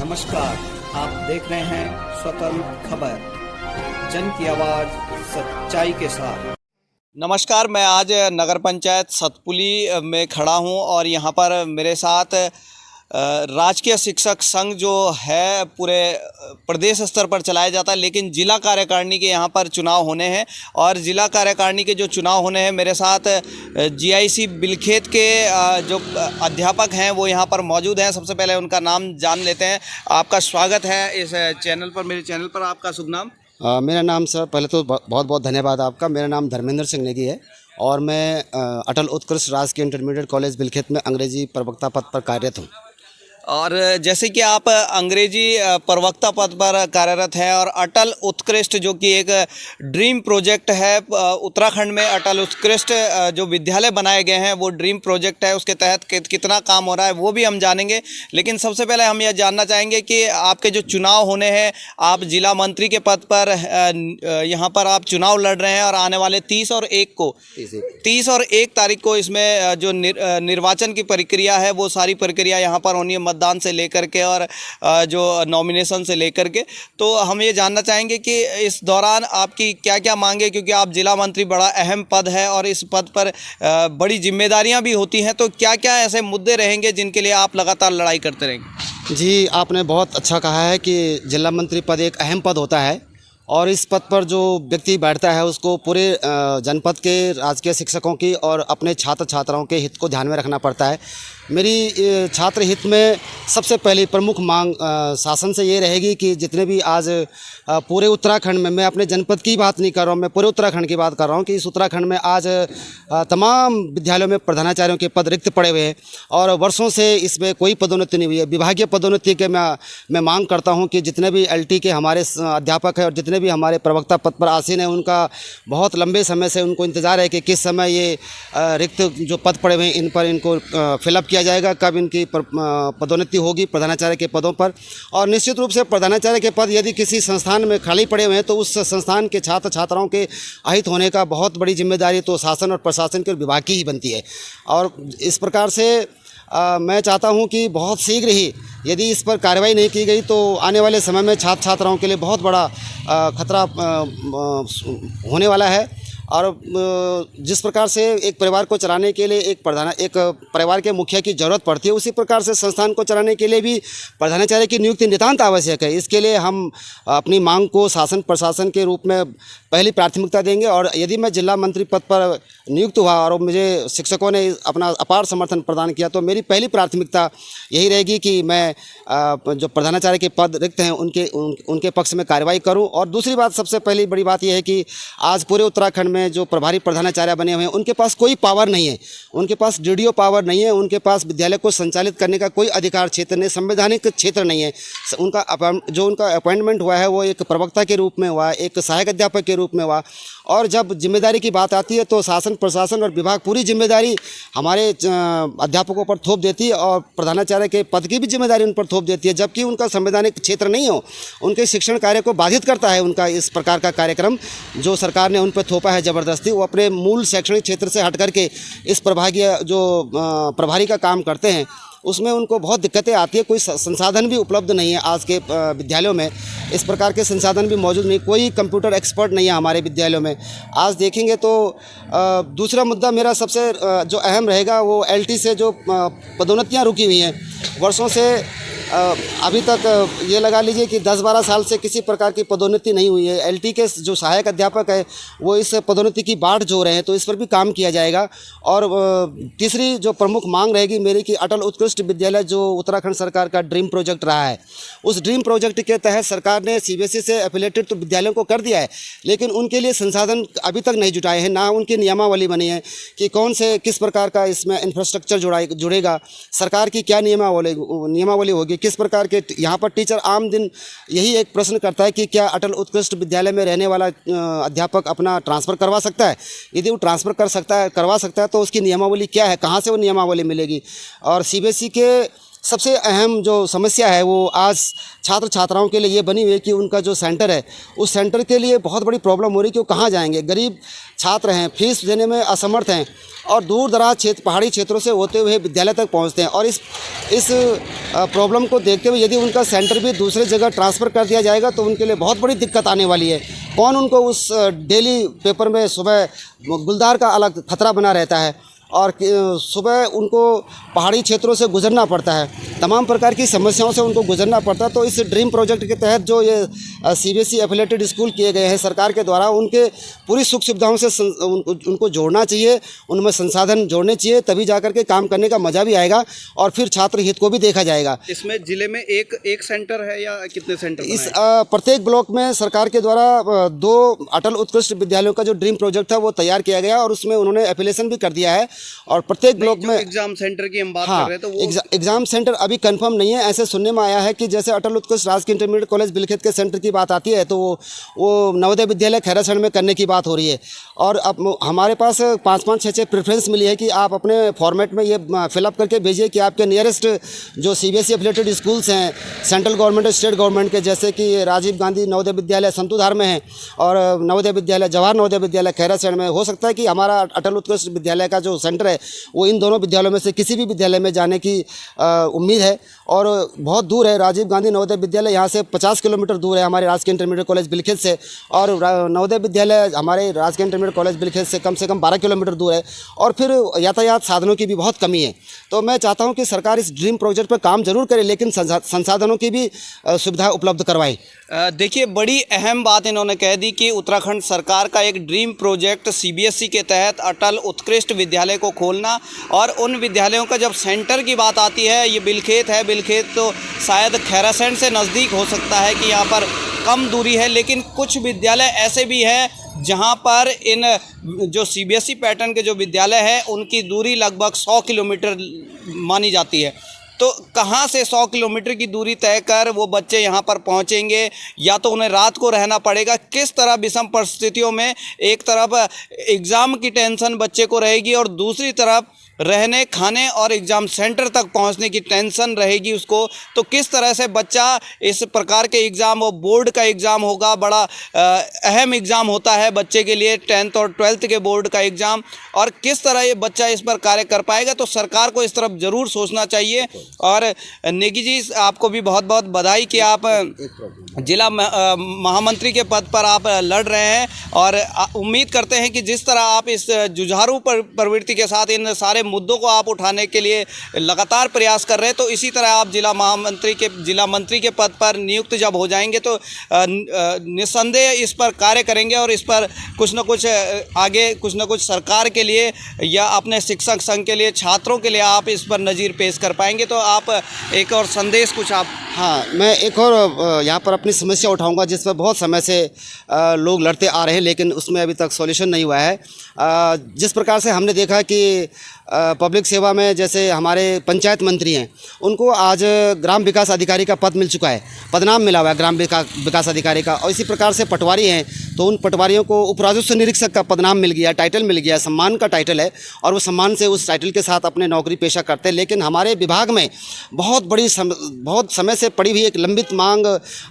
नमस्कार, आप देख रहे हैं स्वतंत्र खबर, जन की आवाज़ सच्चाई के साथ। नमस्कार, मैं आज नगर पंचायत सतपुली में खड़ा हूं और यहां पर मेरे साथ राजकीय शिक्षक संघ जो है पूरे प्रदेश स्तर पर चलाया जाता है, लेकिन जिला कार्यकारिणी के यहाँ पर चुनाव होने हैं और जिला कार्यकारिणी के जो चुनाव होने हैं मेरे साथ जीआईसी बिलखेत के जो अध्यापक हैं वो यहाँ पर मौजूद हैं। सबसे पहले उनका नाम जान लेते हैं। आपका स्वागत है इस चैनल पर, मेरे चैनल पर। आपका शुभ नाम? मेरा नाम सर, पहले तो बहुत बहुत धन्यवाद आपका। मेरा नाम धर्मेंद्र सिंह नेगी है और मैं अटल उत्कृष्ट राजकीय इंटरमीडिएट कॉलेज बिलखेत में अंग्रेजी प्रवक्ता पद पर कार्यरत हूँ। और जैसे कि आप अंग्रेजी प्रवक्ता पद पर कार्यरत हैं और अटल उत्कृष्ट जो कि एक ड्रीम प्रोजेक्ट है उत्तराखंड में, अटल उत्कृष्ट जो विद्यालय बनाए गए हैं वो ड्रीम प्रोजेक्ट है, उसके तहत कितना काम हो रहा है वो भी हम जानेंगे। लेकिन सबसे पहले हम यह जानना चाहेंगे कि आपके जो चुनाव होने हैं, आप जिला मंत्री के पद पर यहाँ पर आप चुनाव लड़ रहे हैं और आने वाले 30 और 1 तारीख को इसमें जो निर्वाचन की प्रक्रिया है वो सारी प्रक्रिया यहाँ पर होनी है, मतदान से लेकर के और जो नॉमिनेशन से लेकर के। तो हम ये जानना चाहेंगे कि इस दौरान आपकी क्या क्या मांगे, क्योंकि आप जिला मंत्री बड़ा अहम पद है और इस पद पर बड़ी जिम्मेदारियां भी होती हैं, तो क्या क्या ऐसे मुद्दे रहेंगे जिनके लिए आप लगातार लड़ाई करते रहेंगे? जी, आपने बहुत अच्छा कहा है कि जिला मंत्री पद एक अहम पद होता है और इस पद पर जो व्यक्ति बैठता है उसको पूरे जनपद के राजकीय शिक्षकों की और अपने छात्र छात्राओं के हित को ध्यान में रखना पड़ता है। मेरी छात्र हित में सबसे पहली प्रमुख मांग शासन से ये रहेगी कि जितने भी आज पूरे उत्तराखंड में, मैं अपने जनपद की बात नहीं कर रहा हूँ, मैं पूरे उत्तराखंड की बात कर रहा हूँ कि इस उत्तराखंड में आज तमाम विद्यालयों में प्रधानाचार्यों के पद रिक्त पड़े हुए हैं और वर्षों से इसमें कोई पदोन्नति नहीं हुई है। विभागीय पदोन्नति के मैं मांग करता हूँ कि जितने भी LT के हमारे अध्यापक हैं और जितने भी हमारे प्रवक्ता पद पर आसीन हैं, उनका बहुत लंबे समय से उनको इंतज़ार है कि किस समय ये रिक्त जो पद पड़े हुए हैं इन पर इनको फिलअप किया जाएगा, कब इनकी पदोन्नति होगी प्रधानाचार्य के पदों पर। और निश्चित रूप से प्रधानाचार्य के पद यदि किसी संस्थान में खाली पड़े हुए हैं तो उस संस्थान के छात्र छात्राओं के अहित होने का बहुत बड़ी जिम्मेदारी तो शासन और प्रशासन के और विभाग की ही बनती है। और इस प्रकार से मैं चाहता हूं कि बहुत शीघ्र ही यदि इस पर कार्रवाई नहीं की गई तो आने वाले समय में छात्र छात्राओं के लिए बहुत बड़ा खतरा होने वाला है। और जिस प्रकार से एक परिवार को चलाने के लिए एक परिवार के मुखिया की ज़रूरत पड़ती है, उसी प्रकार से संस्थान को चलाने के लिए भी प्रधानाचार्य की नियुक्ति नितांत आवश्यक है। इसके लिए हम अपनी मांग को शासन प्रशासन के रूप में पहली प्राथमिकता देंगे और यदि मैं जिला मंत्री पद पर नियुक्त हुआ और मुझे शिक्षकों ने अपना अपार समर्थन प्रदान किया तो मेरी पहली प्राथमिकता यही रहेगी कि मैं जो प्रधानाचार्य के पद रिक्त हैं उनके पक्ष में कार्रवाई करूं। और दूसरी बात, सबसे पहली बड़ी बात यह है कि आज पूरे उत्तराखंड में जो प्रभारी प्रधानाचार्य बने हुए हैं उनके पास कोई पावर नहीं है, उनके पास DDO पावर नहीं है, उनके पास विद्यालय को संचालित करने का कोई अधिकार क्षेत्र नहीं, संवैधानिक क्षेत्र नहीं है। उनका अपॉइंटमेंट हुआ है वो एक प्रवक्ता के रूप में हुआ, एक सहायक अध्यापक के रूप में हुआ। और जब जिम्मेदारी की बात आती है तो शासन प्रशासन और विभाग पूरी जिम्मेदारी हमारे अध्यापकों पर थोप देती है और प्रधानाचार्य के पद की भी जिम्मेदारी उन पर थोप देती है, जबकि उनका संवैधानिक क्षेत्र नहीं हो, उनके शिक्षण कार्य को बाधित करता है। उनका इस प्रकार का कार्यक्रम जो सरकार ने उन पर थोपा है ज़बरदस्ती, वो अपने मूल शैक्षणिक क्षेत्र से हट करके इस प्रभागीय जो प्रभारी का काम करते हैं उसमें उनको बहुत दिक्कतें आती है। कोई संसाधन भी उपलब्ध नहीं है आज के विद्यालयों में, इस प्रकार के संसाधन भी मौजूद नहीं, कोई कंप्यूटर एक्सपर्ट नहीं है हमारे विद्यालयों में। आज देखेंगे तो दूसरा मुद्दा मेरा सबसे जो अहम रहेगा वो LT से जो पदोन्नतियाँ रुकी हुई हैं वर्षों से, अभी तक ये लगा लीजिए कि 10-12 साल से किसी प्रकार की पदोन्नति नहीं हुई है। LT के जो सहायक अध्यापक है वो इस पदोन्नति की बाट जो रहे हैं, तो इस पर भी काम किया जाएगा। और तीसरी जो प्रमुख मांग रहेगी मेरी कि अटल उत्कृष्ट विद्यालय जो उत्तराखंड सरकार का ड्रीम प्रोजेक्ट रहा है, उस ड्रीम प्रोजेक्ट के तहत सरकार ने CBSE से एफिलेटेड तो विद्यालयों को कर दिया है, लेकिन उनके लिए संसाधन अभी तक नहीं जुटाए हैं, ना उनकी नियमावली बनी है कि कौन से किस प्रकार का इसमें इंफ्रास्ट्रक्चर जुड़ेगा, सरकार की क्या नियमावली होगी, किस प्रकार के। यहाँ पर टीचर आम दिन यही एक प्रश्न करता है कि क्या अटल उत्कृष्ट विद्यालय में रहने वाला अध्यापक अपना ट्रांसफ़र करवा सकता है? यदि वो ट्रांसफ़र करवा सकता है तो उसकी नियमावली क्या है, कहाँ से वो नियमावली मिलेगी? और CBSE के सबसे अहम जो समस्या है वो आज छात्र छात्राओं के लिए ये बनी हुई है कि उनका जो सेंटर है उस सेंटर के लिए बहुत बड़ी प्रॉब्लम हो रही है कि वो कहाँ जाएंगे। गरीब छात्र हैं, फीस देने में असमर्थ हैं और दूर दराज क्षेत्र, पहाड़ी क्षेत्रों से होते हुए विद्यालय तक पहुँचते हैं। और इस प्रॉब्लम को देखते हुए यदि उनका सेंटर भी दूसरे जगह ट्रांसफ़र कर दिया जाएगा तो उनके लिए बहुत बड़ी दिक्कत आने वाली है। कौन उनको उस डेली पेपर में सुबह गुलदार का अलग खतरा बना रहता है और सुबह उनको पहाड़ी क्षेत्रों से गुजरना पड़ता है, तमाम प्रकार की समस्याओं से उनको गुजरना पड़ता है। तो इस ड्रीम प्रोजेक्ट के तहत जो ये सीबीएसई एफिलेटेड स्कूल किए गए हैं सरकार के द्वारा, उनके पूरी सुख सुविधाओं से उनको जोड़ना चाहिए, उनमें संसाधन जोड़ने चाहिए, तभी जाकर के काम करने का मज़ा भी आएगा और फिर छात्र हित को भी देखा जाएगा। इसमें जिले में एक सेंटर है या कितने सेंटर? इस प्रत्येक ब्लॉक में सरकार के द्वारा 2 अटल उत्कृष्ट विद्यालयों का जो ड्रीम प्रोजेक्ट था वो तैयार किया गया और उसमें उन्होंने एफिलेशन भी कर दिया है। और प्रत्येक ब्लॉक में एग्जाम सेंटर की हम बात हाँ, कर रहे हैं तो वो एग्जाम सेंटर अभी कंफर्म नहीं है। ऐसे सुनने में आया है कि जैसे अटल उत्कृष्ट राजकीय इंटरमीडिएट कॉलेज बिलखेत के सेंटर की बात आती है तो वो नवोदय विद्यालय खैरासण में करने की बात हो रही है। और अब हमारे पास 5-5, 6-6 प्रेफरेंस मिली है कि आप अपने फॉर्मेट में ये फिलअप करके भेजिए कि आपके नियरेस्ट जो सीबीएसई एफिलेटेड स्कूल्स हैं सेंट्रल गवर्नमेंट स्टेट गवर्नमेंट के, जैसे कि राजीव गांधी नवोदय विद्यालय संतुधार में है और नवोदय विद्यालय जवाहर नवोदय विद्यालय खैरासण में। हो सकता है कि हमारा अटल उत्कृष्ट विद्यालय का जो सेंटर है वो इन दोनों विद्यालयों में से किसी भी विद्यालय में जाने की उम्मीद है। और बहुत दूर है राजीव गांधी नवोदय विद्यालय, यहाँ से 50 किलोमीटर दूर है हमारे राजकीय इंटरमीडिएट कॉलेज बिलखेत से, और नवोदय विद्यालय हमारे राजकीय इंटरमीडिएट कॉलेज बिलखेत से कम 12 किलोमीटर दूर है। और फिर यातायात साधनों की भी बहुत कमी है। तो मैं चाहता हूँ कि सरकार इस ड्रीम प्रोजेक्ट पर काम जरूर करे लेकिन संसाधनों की भी सुविधा उपलब्ध करवाए। देखिए, बड़ी अहम बात इन्होंने कह दी कि उत्तराखंड सरकार का एक ड्रीम प्रोजेक्ट सीबीएसई के तहत अटल उत्कृष्ट विद्यालय को खोलना, और उन विद्यालयों का जब सेंटर की बात आती है, ये बिलखेत है, बिलखेत तो शायद खैरासैंण से नज़दीक हो सकता है कि यहाँ पर कम दूरी है, लेकिन कुछ विद्यालय ऐसे भी हैं जहाँ पर इन जो सीबीएसई पैटर्न के जो विद्यालय हैं उनकी दूरी लगभग 100 किलोमीटर मानी जाती है। तो कहाँ से 100 किलोमीटर की दूरी तय कर वो बच्चे यहाँ पर पहुँचेंगे, या तो उन्हें रात को रहना पड़ेगा, किस तरह विषम परिस्थितियों में एक तरफ एग्ज़ाम की टेंशन बच्चे को रहेगी और दूसरी तरफ रहने खाने और एग्ज़ाम सेंटर तक पहुंचने की टेंशन रहेगी उसको। तो किस तरह से बच्चा इस प्रकार के एग्ज़ाम, वो बोर्ड का एग्ज़ाम होगा, बड़ा अहम एग्ज़ाम होता है बच्चे के लिए 10th और 12th के बोर्ड का एग्ज़ाम, और किस तरह ये बच्चा इस पर कार्य कर पाएगा। तो सरकार को इस तरफ ज़रूर सोचना चाहिए। और नेगी जी, आपको भी बहुत बहुत बधाई कि आप जिला महामंत्री के पद पर आप लड़ रहे हैं, और उम्मीद करते हैं कि जिस तरह आप इस जुझारू प्रवृत्ति के साथ इन सारे मुद्दों को आप उठाने के लिए लगातार प्रयास कर रहे हैं, तो इसी तरह आप जिला मंत्री के पद पर नियुक्त जब हो जाएंगे तो निस्संदेह इस पर कार्य करेंगे और इस पर कुछ न कुछ आगे कुछ न कुछ सरकार के लिए या अपने शिक्षक संघ के लिए, छात्रों के लिए आप इस पर नज़ीर पेश कर पाएंगे। तो आप एक और संदेश कुछ आप। हाँ, मैं एक और यहाँ पर अपनी समस्या उठाऊंगा जिस पर बहुत समय से लोग लड़ते आ रहे हैं लेकिन उसमें अभी तक सॉल्यूशन नहीं हुआ है। जिस प्रकार से हमने देखा कि पब्लिक सेवा में जैसे हमारे पंचायत मंत्री हैं, उनको आज ग्राम विकास अधिकारी का पद मिल चुका है, पदनाम मिला हुआ है ग्राम विकास अधिकारी का। और इसी प्रकार से पटवारी हैं तो उन पटवारियों को उप राजस्व निरीक्षक का पदनाम मिल गया, टाइटल मिल गया, सम्मान का टाइटल है, और वो सम्मान से उस टाइटल के साथ अपने नौकरी पेशा करते हैं। लेकिन हमारे विभाग में बहुत समय से पड़ी हुई एक लंबित मांग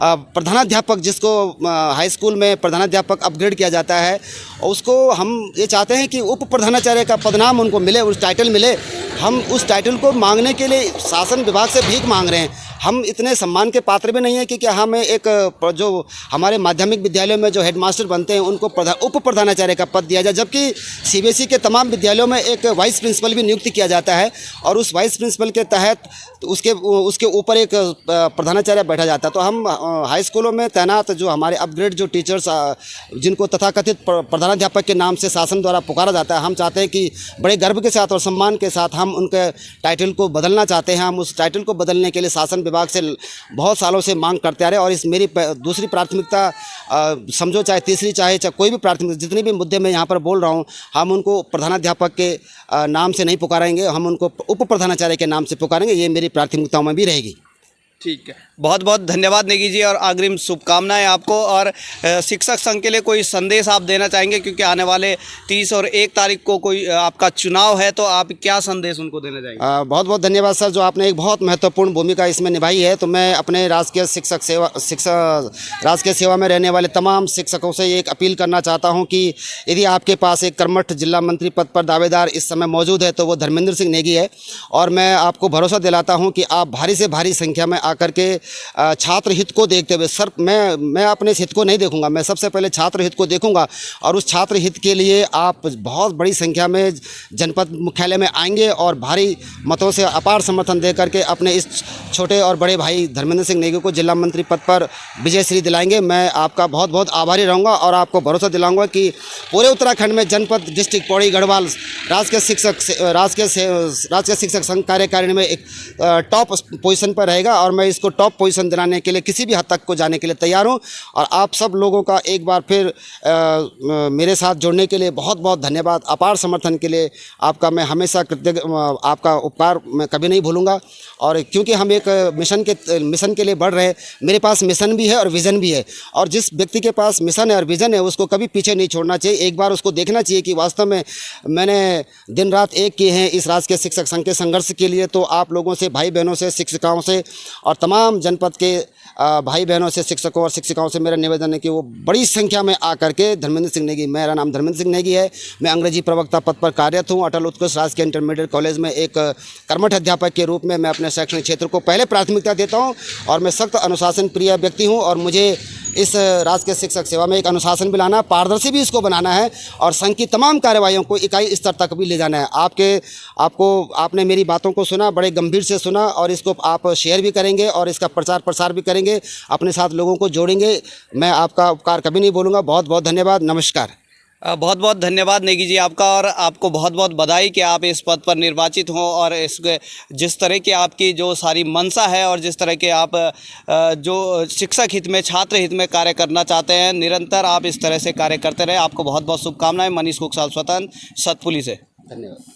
प्रधानाध्यापक, जिसको हाई स्कूल में प्रधानाध्यापक अपग्रेड किया जाता है, उसको हम ये चाहते हैं कि उप प्रधानाचार्य का पदनाम उनको मिले, उस टाइटल मिले। हम उस टाइटल को मांगने के लिए शासन विभाग से भीख मांग रहे हैं। हम इतने सम्मान के पात्र भी नहीं हैं कि क्या हमें एक जो हमारे माध्यमिक विद्यालयों में जो हेडमास्टर बनते हैं उनको उप प्रधानाचार्य का पद दिया जाए, जबकि सीबीएसई के तमाम विद्यालयों में एक वाइस प्रिंसिपल भी नियुक्त किया जाता है और उस वाइस प्रिंसिपल के तहत उसके ऊपर एक प्रधानाचार्य बैठा जाता है। तो हम हाई स्कूलों में तैनात जो हमारे अपग्रेड जो टीचर्स, जिनको तथाकथित प्रधानाध्यापक के नाम से शासन द्वारा पुकारा जाता है, हम चाहते हैं कि बड़े गर्व के साथ और सम्मान के साथ हम उनके टाइटल को बदलना चाहते हैं। हम उस टाइटल को बदलने के लिए शासन विभाग से बहुत सालों से मांग करते आ रहे हैं। और इस मेरी दूसरी प्राथमिकता, समझो चाहे तीसरी चाहे कोई भी प्राथमिकता, जितने भी मुद्दे मैं यहाँ पर बोल रहा हूँ, हम उनको प्रधानाध्यापक के नाम से नहीं पुकारेंगे, हम उनको उप प्रधानाचार्य के नाम से पुकारेंगे। ये मेरी प्राथमिकताओं में भी रहेगी। ठीक है। बहुत बहुत धन्यवाद नेगी जी और अग्रिम शुभकामनाएं आपको। और शिक्षक संघ के लिए कोई संदेश आप देना चाहेंगे, क्योंकि आने वाले 30 और 1 तारीख को कोई आपका चुनाव है, तो आप क्या संदेश उनको देना चाहेंगे? बहुत बहुत धन्यवाद सर, जो आपने एक बहुत महत्वपूर्ण भूमिका इसमें निभाई है। तो मैं अपने राजकीय सेवा में रहने वाले तमाम शिक्षकों से एक अपील करना चाहता हूं कि यदि आपके पास एक कर्मठ जिला मंत्री पद पर दावेदार इस समय मौजूद है तो वो धर्मेंद्र सिंह नेगी है। और मैं आपको भरोसा दिलाता हूं कि आप भारी से भारी संख्या में आकर के छात्र हित को देखते हुए, सर मैं अपने हित को नहीं देखूंगा, मैं सबसे पहले छात्र हित को देखूंगा। और उस छात्र हित के लिए आप बहुत बड़ी संख्या में जनपद मुख्यालय में आएंगे और भारी मतों से अपार समर्थन दे करके अपने इस छोटे और बड़े भाई धर्मेंद्र सिंह नेगी को जिला मंत्री पद पर विजयश्री दिलाएंगे। मैं आपका बहुत बहुत आभारी रहूँगा और आपको भरोसा दिलाऊंगा कि पूरे उत्तराखंड में जनपद, डिस्ट्रिक्ट पौड़ी गढ़वाल राजकीय शिक्षक संघ कार्यकारिणी में एक टॉप पोजीशन पर रहेगा। और मैं इसको टॉप पोजीशन दिलाने के लिए किसी भी हद तक को जाने के लिए तैयार हूँ। और आप सब लोगों का एक बार फिर मेरे साथ जुड़ने के लिए बहुत बहुत धन्यवाद। अपार समर्थन के लिए आपका मैं हमेशा कृतज्ञ, आपका उपकार मैं कभी नहीं भूलूंगा। और क्योंकि हम एक मिशन के लिए बढ़ रहे हैं, मेरे पास मिशन भी है और विज़न भी है। और जिस व्यक्ति के पास मिशन है और विज़न है उसको कभी पीछे नहीं छोड़ना चाहिए। एक बार उसको देखना चाहिए कि वास्तव में मैंने दिन रात एक किए हैं इस राजकीय शिक्षक संघ के संघर्ष के लिए। तो आप लोगों से, भाई बहनों से, शिक्षिकाओं से और तमाम जनपद के भाई बहनों से, शिक्षकों और शिक्षिकाओं से मेरा निवेदन है कि वो बड़ी संख्या में आकर के धर्मेंद्र सिंह नेगी, मेरा नाम धर्मेंद्र सिंह नेगी है, मैं अंग्रेजी प्रवक्ता पद पर कार्यरत हूँ। अटल उत्कृष्ट राजकीय इंटरमीडिएट कॉलेज में एक कर्मठ अध्यापक के रूप में मैं अपने शैक्षणिक क्षेत्र को पहले प्राथमिकता देता हूँ। और मैं सख्त अनुशासन प्रिय व्यक्ति हूँ और मुझे इस राजकीय शिक्षक सेवा में एक अनुशासन भी लाना है, पारदर्शी भी इसको बनाना है और संघ की तमाम कार्यवाहियों को इकाई स्तर तक भी ले जाना है। आपने मेरी बातों को सुना, बड़े गंभीर से सुना और इसको आप शेयर भी करेंगे और इसका प्रचार प्रसार भी करेंगे, अपने साथ लोगों को जोड़ेंगे। मैं आपका उपकार कभी नहीं भूलूंगा। बहुत बहुत धन्यवाद, नमस्कार। बहुत बहुत धन्यवाद नेगी जी आपका, और आपको बहुत बहुत बधाई कि आप इस पद पर निर्वाचित हों। और इसके जिस तरह की आपकी जो सारी मंशा है और जिस तरह के आप जो शिक्षक हित में, छात्र हित में कार्य करना चाहते हैं, निरंतर आप इस तरह से कार्य करते रहे। आपको बहुत बहुत शुभकामनाएं। मनीष कुकसाल, स्वतंत्र, सतपुली से। धन्यवाद।